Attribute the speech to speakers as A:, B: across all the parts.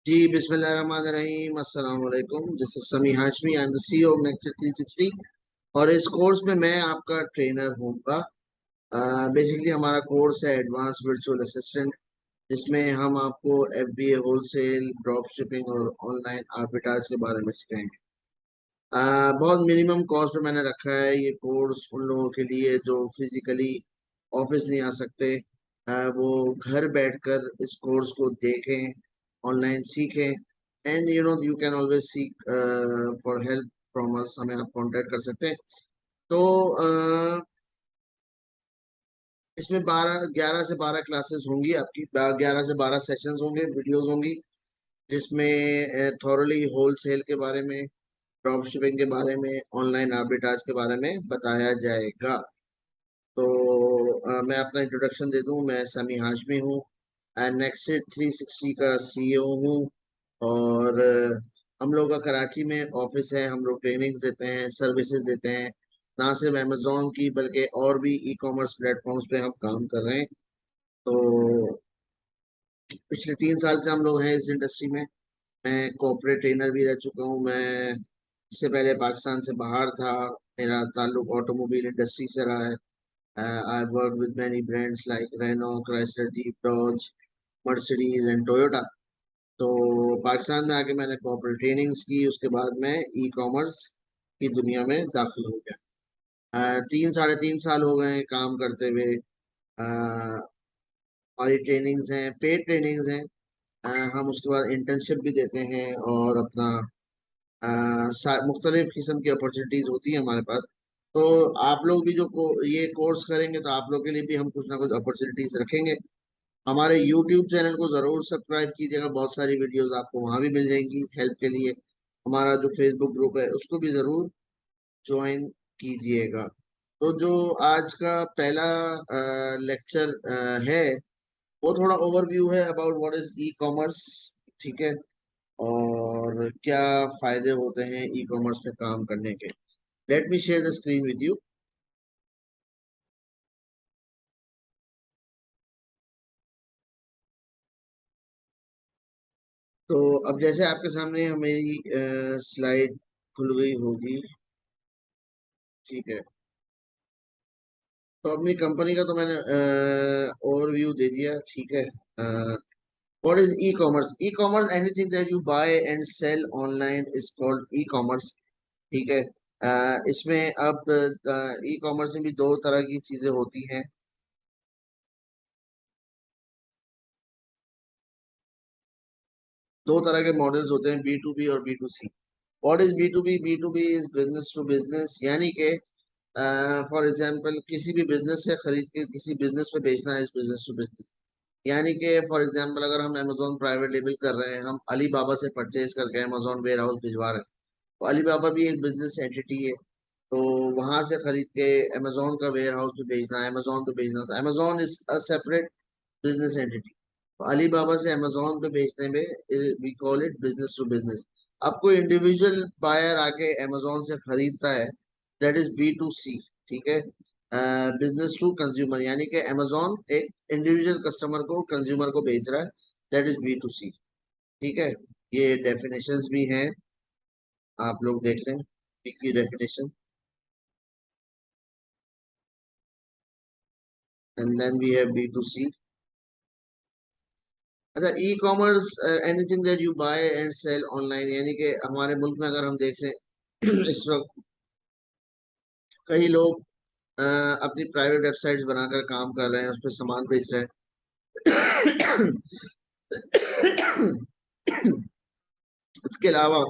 A: जी बिस्मिल्लाहिर्रहमानिर्रहीम अस्सलाम वालेकुम। दिस इज समी Hashmi, I am the CEO of next 360। और इस कोर्स में मैं आपका ट्रेनर हूँगा। बेसिकली हमारा कोर्स है एडवांस वर्चुअल असिस्टेंट, जिसमें हम आपको एफबीए, होलसेल, ड्रॉप शिपिंग और ऑनलाइन आर्बिट्राज के बारे में सिखाएंगे। बहुत मिनिमम कॉस्ट पे मैंने रखा है ये कोर्स उन लोगों के लिए जो फिजिकली ऑफिस नहीं आ सकते। वो घर बैठकर इस कोर्स को देखें, ऑनलाइन सीखें। And you can always seek for help from us, हमें आप कांटेक्ट कर सकते हैं। तो इसमें 11 से 12 क्लासेस होंगी आपकी, 11 से 12 सेशंस होंगे, वीडियोस होंगी, जिसमें थॉरली होलसेल के बारे में, ड्रॉप शिपिंग के बारे में, ऑनलाइन आर्बिट्राज के बारे में बताया जाएगा। तो मैं अपना इंट्रोडक्शन दे दूं, मैं समी हाशमी हूँ, नेक्स्ट 360 का सीईओ हूँ। और हम लोग का कराची में ऑफिस है। हम लोग ट्रेनिंग्स देते हैं, सर्विसेज देते हैं, ना सिर्फ अमेजोन की बल्कि और भी ई कॉमर्स प्लेटफॉर्म्स पे हम काम कर रहे हैं। तो पिछले 3 साल से हम लोग हैं इस इंडस्ट्री में। मैं कॉर्पोरेट ट्रेनर भी रह चुका हूँ। मैं इससे पहले पाकिस्तान से बाहर था। मेरा ताल्लुक ऑटोमोबाइल इंडस्ट्री से रहा है। I work with many brands like Renault, Chrysler, Jeep, Dodge, Mercedes and Toyota. तो पाकिस्तान में आके मैंने कॉर्पोरेट ट्रेनिंग्स की, उसके बाद मैं ई कॉमर्स की दुनिया में दाखिल हो गया। 3 साढ़े 3 साल हो गए हैं काम करते हुए। हमारी ट्रेनिंग्स हैं, पेड ट्रेनिंग्स हैं। हम उसके बाद इंटर्नशिप भी देते हैं और अपना मुख्तलिफ किस्म की अपॉर्चुनिटीज होती है हमारे पास। तो आप लोग भी जो ये कोर्स करेंगे तो आप लोग के लिए भी हम कुछ ना कुछ अपॉर्चुनिटीज रखेंगे। हमारे यूट्यूब चैनल को जरूर सब्सक्राइब कीजिएगा, बहुत सारी वीडियोस आपको वहां भी मिल जाएंगी हेल्प के लिए। हमारा जो फेसबुक ग्रुप है उसको भी जरूर ज्वाइन कीजिएगा। तो जो आज का पहला लेक्चर है, वो थोड़ा ओवरव्यू है about what is e commerce. ठीक है, और क्या फायदे होते हैं ई कॉमर्स पे काम करने के। Let me share the screen with you. तो अब जैसे आपके सामने मेरी स्लाइड खुल गई होगी। ठीक है, तो अपनी कंपनी का तो मैंने ओवरव्यू दे दिया। ठीक है, what is e commerce? E commerce anything that you buy and sell online is called e commerce. ठीक है, इसमें अब ई कॉमर्स में भी दो तरह की चीजें होती हैं। दो तरह के मॉडल्स होते हैं, बी टू बी और B to C. What is B to B? B to B is business to business, यानी कि फॉर एग्जांपल किसी भी बिजनेस से खरीद के किसी बिजनेस में बेचना है, इस बिजनेस टू बिजनेस। यानी कि फॉर एग्जांपल अगर हम अमेजोन प्राइवेट लेबल कर रहे हैं, हम अली बाबा से परचेज करके अमेजोन वेयर हाउस भिजवा रहे हैं, तो अली बाबा भी एक बिजनेस एंटिटी है। तो वहां से खरीद के अमेजोन का वेयर हाउस पे भेजना है, अमेजोन पे भेजना, तो Amazon is a separate business entity. तो अलीबाबा से अमेजोन पे बेचने में we call it business to business. अब कोई इंडिविजुअल बायर आके अमेजोन से खरीदता है, that is B to C. ठीक है, बिजनेस टू कंज्यूमर, यानी कि अमेजोन एक इंडिविजुअल कस्टमर को, कंज्यूमर को बेच रहा है, that is B to C. ठीक है, ये डेफिनेशंस भी हैं, आप लोग देख लें की definition. And then we have B to C. अच्छा, e commerce anything that you buy and sell online, यानी कि हमारे मुल्क में अगर हम देखें इस वक्त कई लोग अपनी प्राइवेट वेबसाइट्स बनाकर काम कर रहे हैं, उस पर सामान बेच रहे हैं। इसके अलावा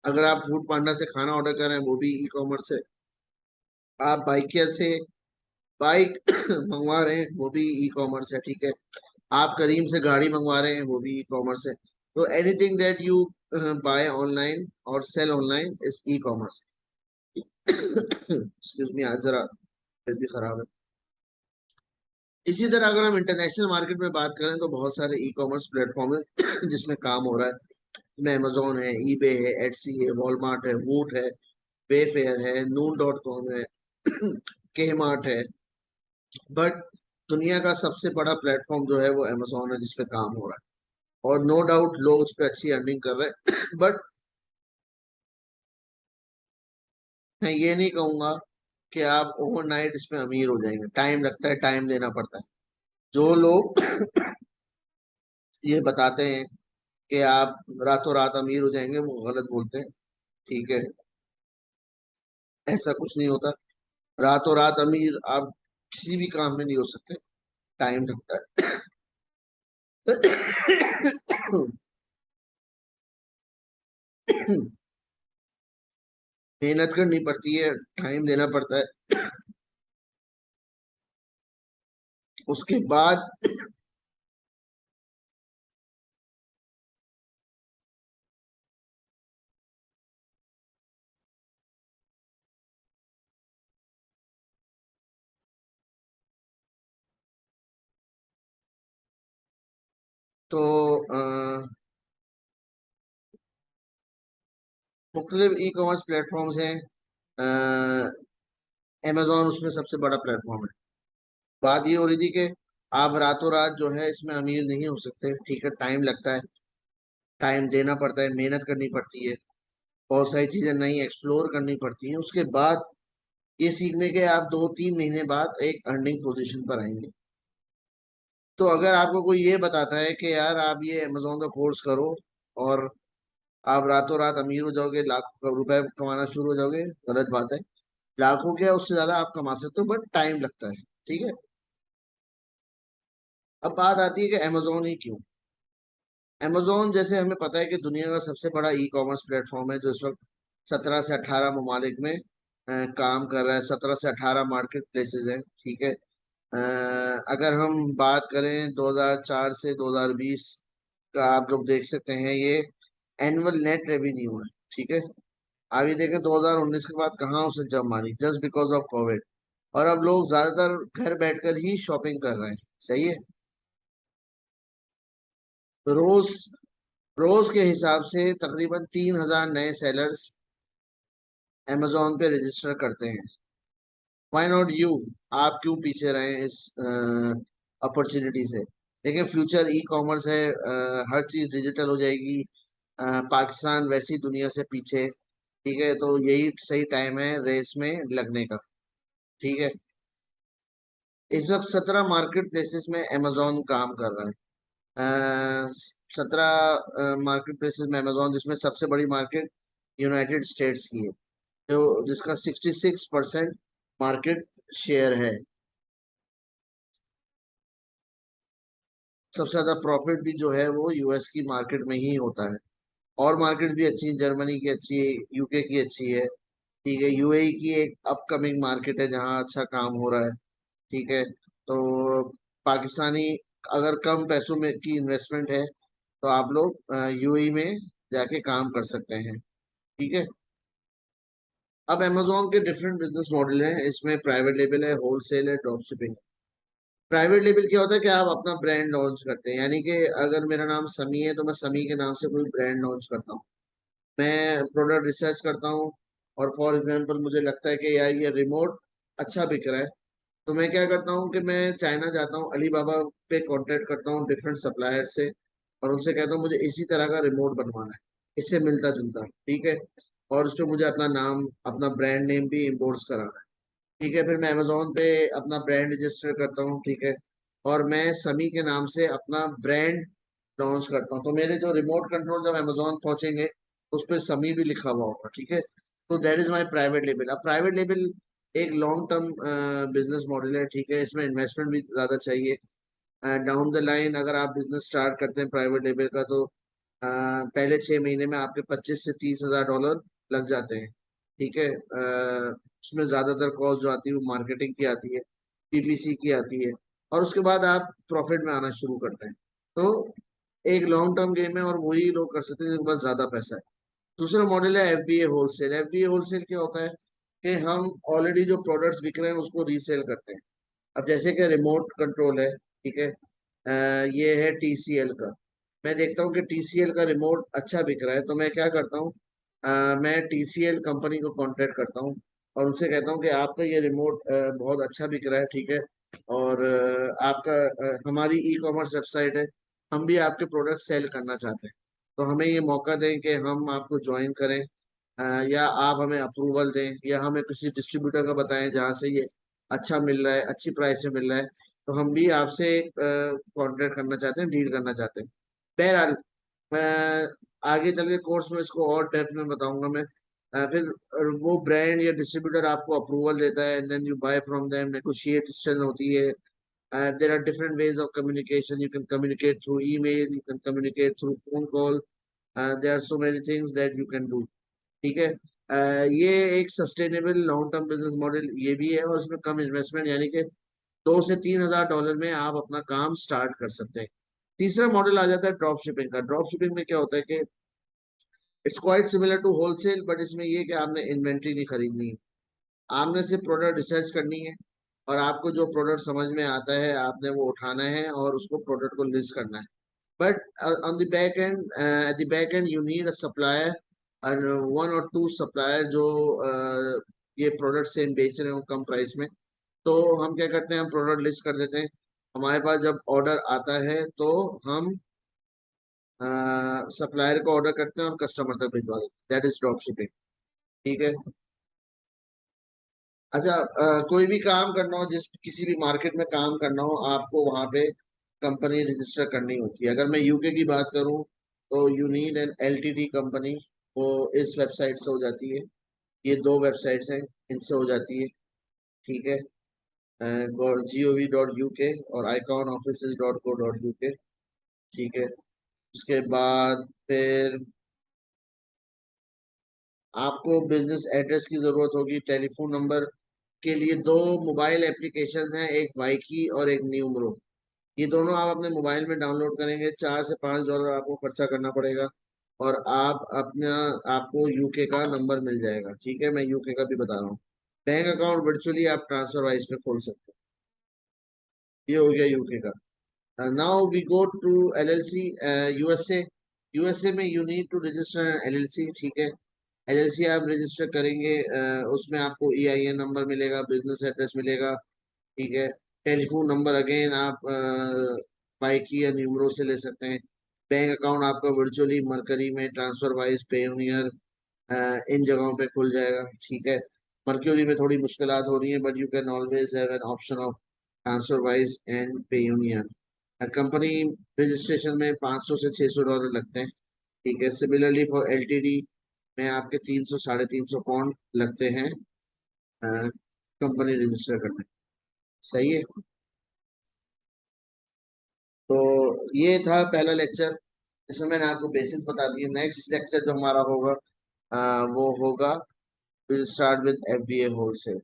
A: अगर आप फूड पांडा से खाना ऑर्डर कर रहे हैं, वो भी ई कॉमर्स है। आप बाइकिया से बाइक मंगवा रहे हैं, वो भी ई कॉमर्स है। ठीक है, आप करीम से गाड़ी मंगवा रहे हैं, वो भी ई कॉमर्स है। तो anything that you buy online और sell online is e commerce. Excuse me, आज जरा तबीयत भी खराब है। इसी तरह अगर हम इंटरनेशनल मार्केट में बात करें तो बहुत सारे ई कॉमर्स प्लेटफॉर्म है जिसमें काम हो रहा है। इसमें अमेजोन है, ईबे है, एटसी है, वॉलमार्ट है, वूट है, वेफेयर है, नून डॉट कॉम है, के मार्ट है। बट दुनिया का सबसे बड़ा प्लेटफॉर्म जो है वो अमेजोन है, जिसपे काम हो रहा है। और नो डाउट लोग उस पर अच्छी अर्निंग कर रहे हैं बट मैं ये नहीं कहूंगा कि आप ओवरनाइट इसमें अमीर हो जाएंगे। टाइम लगता है, टाइम देना पड़ता है। जो लोग ये बताते हैं कि आप रातों रात अमीर हो जाएंगे, वो गलत बोलते हैं। ठीक है, ऐसा कुछ नहीं होता। रातों रात अमीर आप किसी भी काम में नहीं हो सकते, टाइम लगता है। मेहनत करनी पड़ती है, टाइम देना पड़ता है। उसके बाद तो मुख्तलिफ ई कॉमर्स प्लेटफॉर्म्स हैं। अमेजोन उसमें सबसे बड़ा प्लेटफॉर्म है। बात ये हो रही थी कि आप रातों रात जो है इसमें अमीर नहीं हो सकते। ठीक है, टाइम लगता है, टाइम देना पड़ता है, मेहनत करनी पड़ती है, बहुत सारी चीजें नई एक्सप्लोर करनी पड़ती हैं। उसके बाद ये सीखने के आप 2-3 महीने बाद एक अर्निंग पोजीशन पर आएंगे। तो अगर आपको कोई ये बताता है कि यार आप ये अमेजोन का कोर्स करो और आप रातों रात अमीर हो जाओगे, लाखों रुपए कमाना शुरू हो जाओगे, गलत बात है। लाखों क्या, उससे ज्यादा आप कमा सकते हो, बट टाइम लगता है। ठीक है। अब बात आती है कि अमेजोन ही क्यों। अमेजोन जैसे हमें पता है कि दुनिया का सबसे बड़ा ई कॉमर्स प्लेटफॉर्म है, जो इस वक्त 17 से 18 ममालिक में काम कर रहा है। 17 से 18 मार्केट प्लेसेस हैं। ठीक है। अगर हम बात करें 2004 से 2020 का, आप लोग देख सकते हैं ये एनुअल नेट रेवेन्यू है। ठीक है। अभी देखें 2019 के बाद कहाँ उसे जंप मारी, जस्ट बिकॉज ऑफ कोविड। और अब लोग ज्यादातर घर बैठकर ही शॉपिंग कर रहे हैं। सही है। रोज रोज के हिसाब से तकरीबन 3,000 नए सेलर्स अमेजोन पे रजिस्टर करते हैं। Why not you? आप क्यों पीछे रहे इस अपॉर्चुनिटी से? देखिए, फ्यूचर ई कॉमर्स है। हर चीज डिजिटल हो जाएगी। पाकिस्तान वैसी दुनिया से पीछे। ठीक है, तो यही सही टाइम है रेस में लगने का। ठीक है। इस वक्त 17 मार्केट प्लेसेस में अमेजोन काम कर रहा है। 17 मार्केट प्लेसेस में अमेजोन, जिसमें सबसे बड़ी मार्केट यूनाइटेड स्टेट्स की है, जो जिसका 66% मार्केट शेयर है। सबसे ज्यादा प्रॉफिट भी जो है वो यूएस की मार्केट में ही होता है। और मार्केट भी अच्छी है, जर्मनी की अच्छी है, यूके की अच्छी है। ठीक है, यूएई की एक अपकमिंग मार्केट है जहाँ अच्छा काम हो रहा है। ठीक है। तो पाकिस्तानी, अगर कम पैसों में की इन्वेस्टमेंट है तो आप लोग यूएई में जाके काम कर सकते हैं। ठीक है। अब अमेजोन के डिफरेंट बिजनेस मॉडल हैं। इसमें प्राइवेट लेबल है, होलसेल है, ड्रॉप शिपिंग। प्राइवेट लेबल क्या होता है कि आप अपना ब्रांड लॉन्च करते हैं। यानी कि अगर मेरा नाम समी है तो मैं समी के नाम से कोई ब्रांड लॉन्च करता हूँ। मैं प्रोडक्ट रिसर्च करता हूँ, और फॉर एग्जांपल मुझे लगता है कि यार ये रिमोट अच्छा बिक रहा है, तो मैं क्या करता हूँ कि मैं चाइना जाता हूँ, अलीबाबा पे कांटेक्ट करता हूँ डिफरेंट सप्लायर से, और उनसे कहता हूँ मुझे इसी तरह का रिमोट बनवाना है, इससे मिलता जुलता। ठीक है। और उस पर मुझे अपना नाम, अपना ब्रांड नेम भी इम्पोर्ट्स कराना है। ठीक है। फिर मैं अमेजोन पे अपना ब्रांड रजिस्टर करता हूँ। ठीक है। और मैं समी के नाम से अपना ब्रांड लॉन्च करता हूँ। तो मेरे जो रिमोट कंट्रोल जब अमेजोन पहुंचेंगे, उस पर समी भी लिखा हुआ होगा। ठीक है। तो that is my private label. अब प्राइवेट लेबल एक लॉन्ग टर्म बिजनेस मॉडल है। ठीक है, इसमें इन्वेस्टमेंट भी ज्यादा चाहिए। डाउन द लाइन अगर आप बिजनेस स्टार्ट करते हैं प्राइवेट लेबल का, तो पहले 6 महीने में आपके 25 से 30 हजार डॉलर लग जाते हैं। ठीक है। उसमें ज्यादातर कॉस्ट जो आती है वो मार्केटिंग की आती है, पीपीसी की आती है, और उसके बाद आप प्रॉफिट में आना शुरू करते हैं। तो एक लॉन्ग टर्म गेम है, और वही लोग कर सकते हैं जिनके पास ज्यादा पैसा है। दूसरा मॉडल है एफबीए होलसेल। एफबीए होलसेल क्या होता है कि हम ऑलरेडी जो प्रोडक्ट्स बिक रहे हैं उसको रीसेल करते हैं। अब जैसे कि रिमोट कंट्रोल है। ठीक है। ये है टीसीएल का। मैं देखता हूँ कि टीसीएल का रिमोट अच्छा बिक रहा है, तो मैं क्या करता हूँ, मैं टीसीएल कंपनी को कांटेक्ट करता हूँ, और उनसे कहता हूँ कि आपका ये रिमोट बहुत अच्छा बिक रहा है। ठीक है। और आपका हमारी ई कॉमर्स वेबसाइट है, हम भी आपके प्रोडक्ट सेल करना चाहते हैं, तो हमें ये मौका दें कि हम आपको ज्वाइन करें, या आप हमें अप्रूवल दें, या हमें किसी डिस्ट्रीब्यूटर का बताएं जहाँ से ये अच्छा मिल रहा है, अच्छी प्राइस में मिल रहा है, तो हम भी आपसे कॉन्ट्रैक्ट करना चाहते हैं, डील करना चाहते हैं। बहरहाल, मैं आगे चल के कोर्स में इसको और डेप्थ में बताऊंगा मैं। फिर वो ब्रांड या डिस्ट्रीब्यूटर आपको अप्रूवल देता है, and then you buy from them, negotiation होती है। There are different ways of communication. You can communicate through email, you can communicate through phone call. There are so many things that you can do. ठीक है। ये एक sustainable long term business model ये भी है, और इसमें कम investment, यानी कि $2 से $3,000 में आप अपना काम स्टार्ट कर सकते हैं। तीसरा मॉडल आ जाता है ड्रॉप शिपिंग का। ड्रॉप शिपिंग में क्या होता है कि it's quite similar to wholesale, but इसमें ये कि आपने इन्वेंट्री नहीं खरीदनी है, आपने सिर्फ प्रोडक्ट रिसर्च करनी है, और आपको जो प्रोडक्ट समझ में आता है आपने वो उठाना है और उसको प्रोडक्ट को लिस्ट करना है। But on the back and, at the back and you need a supplier, और 1 और 2 सप्लायर जो ये प्रोडक्ट सेम बेच रहे हो कम प्राइस में। तो हम क्या करते हैं, हम प्रोडक्ट लिस्ट कर देते हैं, हमारे पास जब ऑर्डर आता है तो हम सप्लायर को ऑर्डर करते हैं और कस्टमर तक भिजवा देते हैं। That is drop shipping. ठीक है। अच्छा, कोई भी काम करना हो, जिस किसी भी मार्केट में काम करना हो, आपको वहां पे कंपनी रजिस्टर करनी होती है। अगर मैं यूके की बात करूं तो you need an LTD company, वो इस वेबसाइट से हो जाती है। ये 2 वेबसाइट्स हैं, इनसे हो जाती है। ठीक है। gov.uk और iconoffices.co.uk। ठीक है। उसके बाद फिर आपको बिजनेस एड्रेस की जरूरत होगी। टेलीफोन नंबर के लिए 2 मोबाइल एप्लीकेशन हैं, एक वाईकी और एक न्यूमरो। ये दोनों आप अपने मोबाइल में डाउनलोड करेंगे, $4 से $5 आपको खर्चा करना पड़ेगा, और आप अपना आपको यूके का नंबर मिल जाएगा। ठीक है, मैं यूके का भी बता रहा हूँ। बैंक अकाउंट वर्चुअली आप ट्रांसफर वाइज पे खोल सकते हैं। ये हो गया यूके का। Now we go to LLC, USA. USA में you need to register LLC. ठीक है। एलएलसी आप रजिस्टर करेंगे, उसमें आपको ईआईएन नंबर मिलेगा, बिजनेस एड्रेस मिलेगा। ठीक है। टेलीफोन नंबर अगेन आप बाइकी या न्यूमरो से ले सकते हैं। बैंक अकाउंट आपका वर्चुअली मरकरी में, ट्रांसफर वाइज, पेयोनियर, इन जगहों पे खुल जाएगा। ठीक है। मर्क्यूरी में थोड़ी मुश्किलात हो रही है, but you can always have an option of transfer wise and Payoneer. Company registration में $500 से $600 लगते हैं। ठीक है। सिमिलरली फॉर एलटीडी में आपके 300 साढ़े 300 पाउंड लगते हैं कंपनी रजिस्टर करने। सही है। तो ये था पहला लेक्चर, इसमें मैंने आपको बेसिक्स बता दिए। नेक्स्ट लेक्चर जो हमारा होगा वो होगा, will start with FBA wholesale.